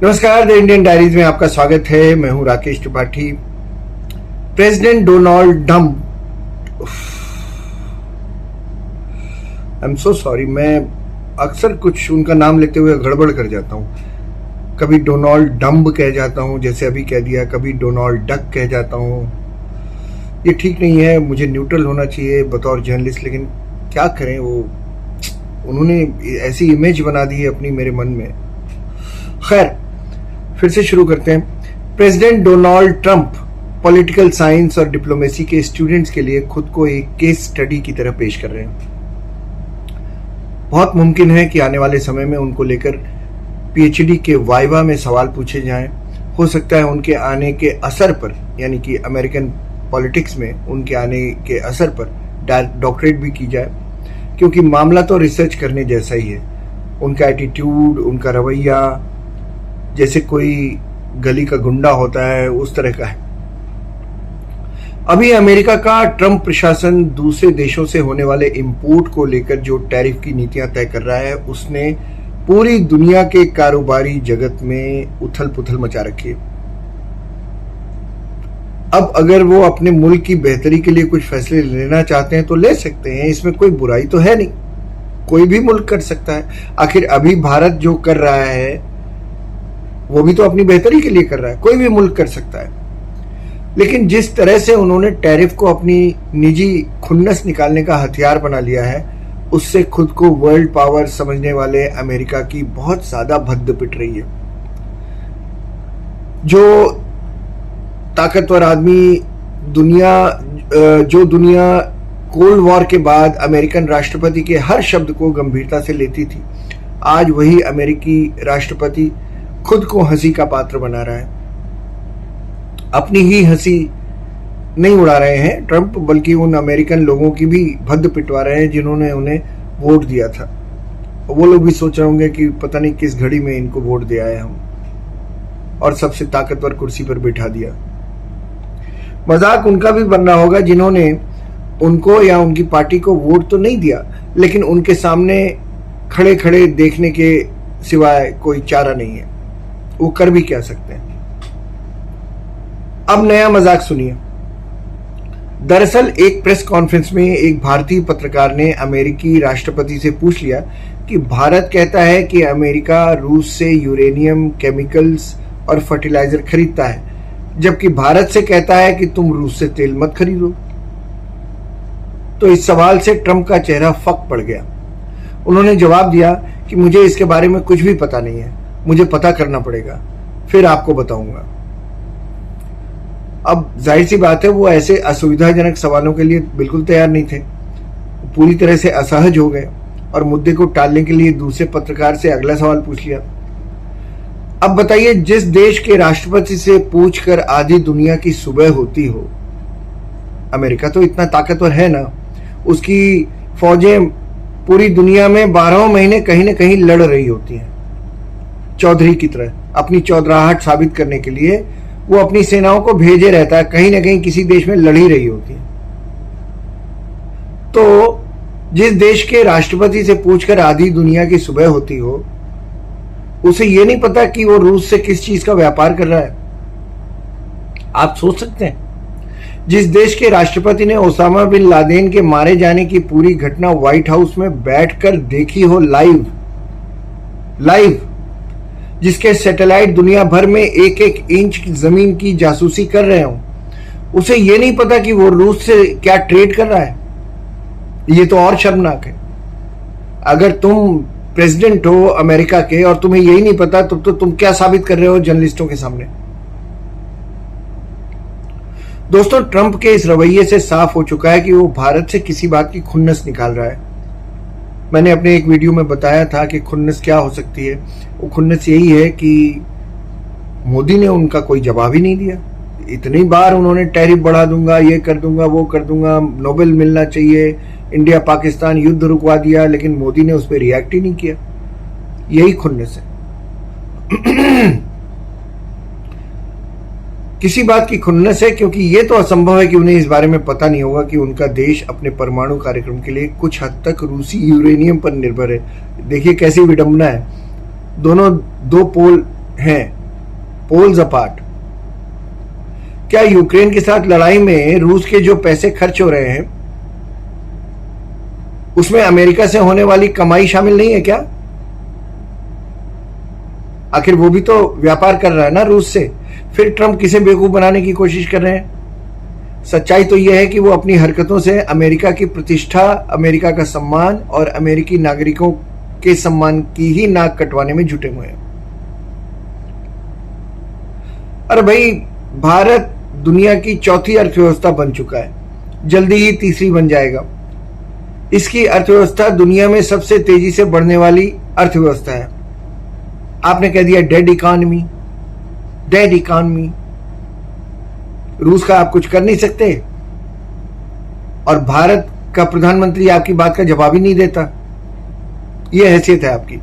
नमस्कार, the Indian diaries में आपका स्वागत है। मैं हूं Rakesh Tripathi. President Donald Trump, I am so sorry, मैं अक्सर कुछ उनका नाम लेते हुए गड़बड़ कर जाता हूं। कभी डोनाल्ड डम्ब कह जाता हूं, जैसे अभी कह दिया, कभी डोनाल्ड डक कह जाता हूं। ये ठीक नहीं है, मुझे न्यूट्रल होना चाहिए बतौर जर्नलिस्ट, लेकिन क्या करें, वो उन्होंने ऐसी इमेज बना दी है अपनी मेरे मन में। खैर, फिर से शुरू करते हैं। President Donald Trump political science और डिप्लोमेसी के स्टूडेंट्स के लिए खुद को एक केस स्टडी की तरह पेश कर रहे हैं। बहुत मुमकिन है कि आने वाले समय में उनको लेकर पीएचडी के वाइवा में सवाल पूछे जाएं। हो सकता है उनके आने के असर पर, यानी कि अमेरिकन पॉलिटिक्स में उनके आने के असर पर डॉक्टरेट भी की जाए, क्योंकि मामला तो रिसर्च करने जैसा ही है। उनका एटीट्यूड, उनका रवैया जैसे कोई गली का गुंडा होता है, उस तरह का है। अभी अमेरिका का ट्रंप प्रशासन दूसरे देशों से होने वाले इंपोर्ट को लेकर जो टैरिफ की नीतियां तय कर रहा है, उसने पूरी दुनिया के कारोबारी जगत में उथल पुथल मचा रखी है। अब अगर वो अपने मुल्क की बेहतरी के लिए कुछ फैसले लेना चाहते हैं तो ले सकते हैं, इसमें कोई बुराई तो है नहीं। कोई भी मुल्क कर सकता है। आखिर अभी भारत जो कर रहा है वो भी तो अपनी बेहतरी के लिए कर रहा है, कोई भी मुल्क कर सकता है। लेकिन जिस तरह से उन्होंने टैरिफ को अपनी निजी खुन्नस निकालने का हथियार बना लिया है, उससे खुद को वर्ल्ड पावर समझने वाले अमेरिका की बहुत ज्यादा भद्द पिट रही है। जो ताकतवर आदमी जो दुनिया कोल्ड वॉर के बाद अमेरिकन राष्ट्रपति के हर शब्द को गंभीरता से लेती थी, आज वही अमेरिकी राष्ट्रपति खुद को हंसी का पात्र बना रहा है। अपनी ही हंसी नहीं उड़ा रहे हैं ट्रंप, बल्कि उन अमेरिकन लोगों की भी भद्द पिटवा रहे हैं जिन्होंने उन्हें वोट दिया था। वो लोग भी सोच रहे होंगे कि पता नहीं किस घड़ी में इनको वोट दिया है हम, और सबसे ताकतवर कुर्सी पर बिठा दिया। मजाक उनका भी बनना होगा जिन्होंने उनको या उनकी पार्टी को वोट तो नहीं दिया, लेकिन उनके सामने खड़े खड़े देखने के सिवाय कोई चारा नहीं है। वो कर भी क्या सकते हैं। अब नया मजाक सुनिए। दरअसल एक प्रेस कॉन्फ्रेंस में एक भारतीय पत्रकार ने अमेरिकी राष्ट्रपति से पूछ लिया कि भारत कहता है कि अमेरिका रूस से यूरेनियम, केमिकल्स और फर्टिलाइजर खरीदता है, जबकि भारत से कहता है कि तुम रूस से तेल मत खरीदो। तो इस सवाल से ट्रंप का चेहरा फक पड़ गया। उन्होंने जवाब दिया कि मुझे इसके बारे में कुछ भी पता नहीं है, मुझे पता करना पड़ेगा, फिर आपको बताऊंगा। अब जाहिर सी बात है, वो ऐसे असुविधाजनक सवालों के लिए बिल्कुल तैयार नहीं थे। पूरी तरह से असहज हो गए और मुद्दे को टालने के लिए दूसरे पत्रकार से अगला सवाल पूछ लिया। अब बताइए, जिस देश के राष्ट्रपति से पूछकर आधी दुनिया की सुबह होती हो, अमेरिका तो इतना ताकतवर है ना, उसकी फौजें पूरी दुनिया में 12 महीने कहीं ना कहीं लड़ रही होती हैं, चौधरी की तरह। अपनी चौधराहट साबित करने के लिए वो अपनी सेनाओं को भेजे रहता है, कहीं ना कहीं किसी देश में लड़ ही रही होती है। तो जिस देश के राष्ट्रपति से पूछकर आधी दुनिया की सुबह होती हो, उसे ये नहीं पता कि वो रूस से किस चीज का व्यापार कर रहा है। आप सोच सकते हैं, जिस देश के राष्ट्रपति ने ओसामा बिन लादेन के मारे जाने की पूरी घटना व्हाइट हाउस में बैठकर देखी हो, लाइव, जिसके सैटेलाइट दुनिया भर में एक एक इंच की जमीन की जासूसी कर रहे हो, उसे यह नहीं पता कि वो रूस से क्या ट्रेड कर रहा है। ये तो और शर्मनाक है। अगर तुम प्रेसिडेंट हो अमेरिका के और तुम्हें यही नहीं पता, तो तुम क्या साबित कर रहे हो जर्नलिस्टों के सामने। दोस्तों, ट्रंप के इस रवैये से साफ हो चुका है कि वो भारत से किसी बात की खुन्नस निकाल रहा है। मैंने अपने एक वीडियो में बताया था कि खुन्नस क्या हो सकती है। वो खुन्नस यही है कि मोदी ने उनका कोई जवाब ही नहीं दिया। इतनी बार उन्होंने टैरिफ बढ़ा दूंगा, ये कर दूंगा, वो कर दूंगा, नोबेल मिलना चाहिए, इंडिया पाकिस्तान युद्ध रुकवा दिया, लेकिन मोदी ने उस पर रिएक्ट ही नहीं किया। यही खुन्नस है। किसी बात की खुन्नस है, क्योंकि ये तो असंभव है कि उन्हें इस बारे में पता नहीं होगा कि उनका देश अपने परमाणु कार्यक्रम के लिए कुछ हद तक रूसी यूरेनियम पर निर्भर है। देखिए कैसी विडंबना है। दो पोल हैं, पोल्स अपार्ट। क्या यूक्रेन के साथ लड़ाई में रूस के जो पैसे खर्च हो रहे हैं उसमें अमेरिका से होने वाली कमाई शामिल नहीं है क्या? आखिर वो भी तो व्यापार कर रहा है ना रूस से। फिर ट्रंप किसे बेवकूफ बनाने की कोशिश कर रहे हैं? सच्चाई तो यह है कि वो अपनी हरकतों से अमेरिका की प्रतिष्ठा, अमेरिका का सम्मान और अमेरिकी नागरिकों के सम्मान की ही नाक कटवाने में जुटे हुए हैं। अरे भाई, भारत दुनिया की चौथी अर्थव्यवस्था बन चुका है, जल्दी ही तीसरी बन जाएगा। इसकी अर्थव्यवस्था दुनिया में सबसे तेजी से बढ़ने वाली अर्थव्यवस्था है। आपने कह दिया डेड इकॉनमी, डेड इकॉनमी। रूस का आप कुछ कर नहीं सकते और भारत का प्रधानमंत्री आपकी बात का जवाब ही नहीं देता। यह हैसियत है आपकी।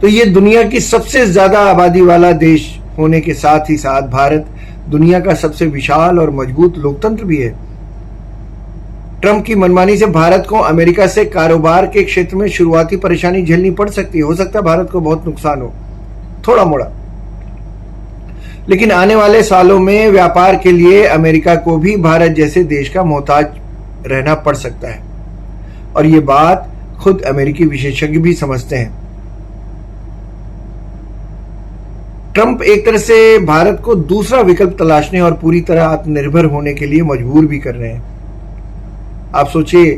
तो ये दुनिया की सबसे ज्यादा आबादी वाला देश होने के साथ ही साथ भारत दुनिया का सबसे विशाल और मजबूत लोकतंत्र भी है। ट्रंप की मनमानी से भारत को अमेरिका से कारोबार के क्षेत्र में शुरुआती परेशानी झेलनी पड़ सकती है। हो सकता है भारत को बहुत नुकसान हो, थोड़ा मोड़ा, लेकिन आने वाले सालों में व्यापार के लिए अमेरिका को भी भारत जैसे देश का मोहताज रहना पड़ सकता है और ये बात खुद अमेरिकी विशेषज्ञ भी समझते हैं। ट्रंप एक तरह से भारत को दूसरा विकल्प तलाशने और पूरी तरह आत्मनिर्भर होने के लिए मजबूर भी कर रहे हैं। आप सोचिए,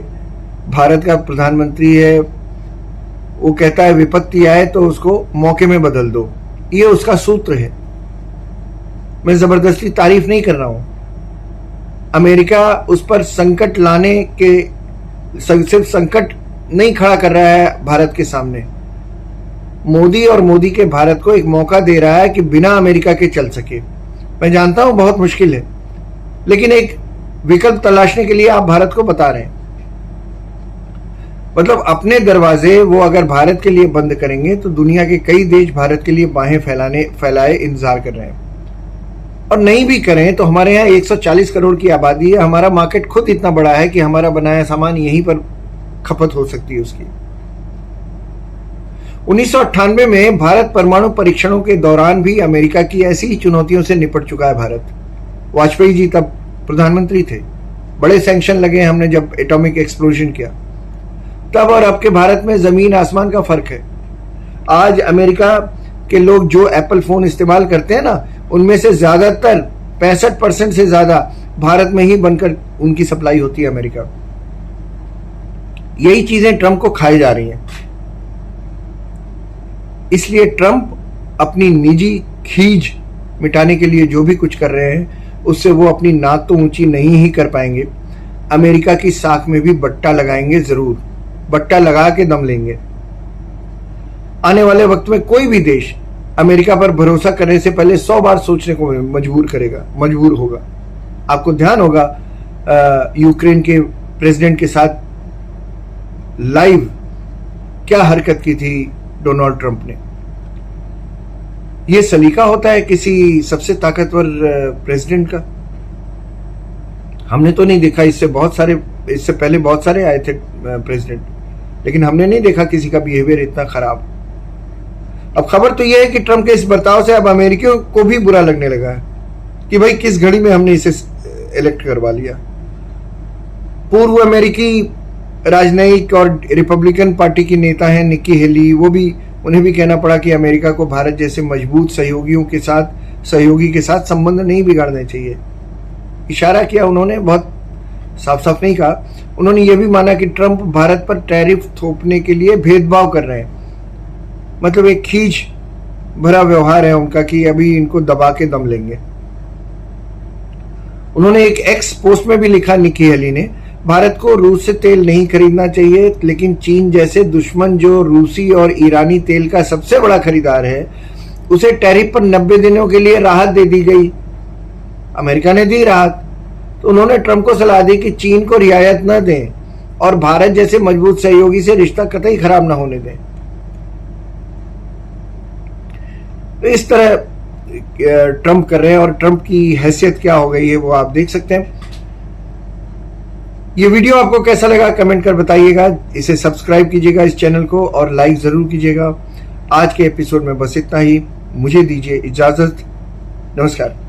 भारत का प्रधानमंत्री है, वो कहता है विपत्ति आए तो उसको मौके में बदल दो, ये उसका सूत्र है। मैं जबरदस्ती तारीफ नहीं कर रहा हूं। अमेरिका उस पर संकट लाने के सिर्फ संकट नहीं खड़ा कर रहा है भारत के सामने, मोदी और मोदी के भारत को एक मौका दे रहा है कि बिना अमेरिका के चल सके। मैं जानता हूं बहुत मुश्किल है, लेकिन एक विकल्प तलाशने के लिए आप भारत को बता रहे हैं। मतलब अपने दरवाजे वो अगर भारत के लिए बंद करेंगे तो दुनिया के कई देश भारत के लिए बाहें फैलाए इंतजार कर रहे हैं। और नहीं भी करें तो हमारे यहाँ 140 करोड़ की आबादी है, हमारा मार्केट खुद इतना बड़ा है कि हमारा बनाया सामान यहीं पर खपत हो सकती है उसकी। 1998 में भारत परमाणु परीक्षणों के दौरान भी अमेरिका की ऐसी ही चुनौतियों से निपट चुका है भारत। वाजपेयी जी तब प्रधानमंत्री थे, बड़े सैंक्शन लगे हमने जब एटॉमिक एक्सप्लोजन किया। तब और अब के भारत में जमीन आसमान का फर्क है। आज अमेरिका के लोग जो एप्पल फोन इस्तेमाल करते हैं ना, उनमें से ज्यादातर 65% से ज्यादा भारत में ही बनकर उनकी सप्लाई होती है अमेरिका। यही चीजें ट्रंप को खाई जा रही हैं। इसलिए ट्रंप अपनी निजी खींच मिटाने के लिए जो भी कुछ कर रहे हैं उससे वो अपनी नाक तो ऊंची नहीं ही कर पाएंगे, अमेरिका की साख में भी बट्टा लगाएंगे, जरूर बट्टा लगा के दम लेंगे। आने वाले वक्त में कोई भी देश अमेरिका पर भरोसा करने से पहले 100 बार सोचने को मजबूर होगा। आपको ध्यान होगा यूक्रेन के प्रेसिडेंट के साथ लाइव क्या हरकत की थी डोनाल्ड ट्रंप ने। यह सलीका होता है किसी सबसे ताकतवर प्रेसिडेंट का? हमने तो नहीं देखा। इससे पहले बहुत सारे आए थे प्रेसिडेंट, लेकिन हमने नहीं देखा किसी का बिहेवियर इतना खराब। अब खबर तो यह है कि ट्रंप के इस बर्ताव से अब अमेरिकियों को भी बुरा लगने लगा है कि भाई किस घड़ी में हमने इसे इलेक्ट करवा लिया। पूर्व अमेरिकी राजनयिक और रिपब्लिकन पार्टी की नेता हैं निक्की हेली, उन्हें भी कहना पड़ा कि अमेरिका को भारत जैसे मजबूत सहयोगी के साथ संबंध नहीं बिगाड़ने चाहिए। इशारा किया उन्होंने, बहुत साफ साफ नहीं कहा। उन्होंने यह भी माना कि ट्रंप भारत पर टैरिफ थोपने के लिए भेदभाव कर रहे हैं। मतलब एक खींच भरा व्यवहार है उनका कि अभी इनको दबा के दम लेंगे। उन्होंने एक एक्स पोस्ट में भी लिखा, निक्की हेली ने, भारत को रूस से तेल नहीं खरीदना चाहिए, लेकिन चीन जैसे दुश्मन जो रूसी और ईरानी तेल का सबसे बड़ा खरीदार है, उसे टैरिफ पर 90 दिनों के लिए राहत दे दी गई। अमेरिका ने दी राहत, तो उन्होंने ट्रंप को सलाह दी कि चीन को रियायत न दें और भारत जैसे मजबूत सहयोगी से रिश्ता कतई खराब न होने दें। तो इस तरह ट्रंप कर रहे हैं और ट्रंप की हैसियत क्या हो गई है वो आप देख सकते हैं। ये वीडियो आपको कैसा लगा कमेंट कर बताइएगा। इसे सब्सक्राइब कीजिएगा इस चैनल को और लाइक जरूर कीजिएगा। आज के एपिसोड में बस इतना ही। मुझे दीजिए इजाजत। नमस्कार।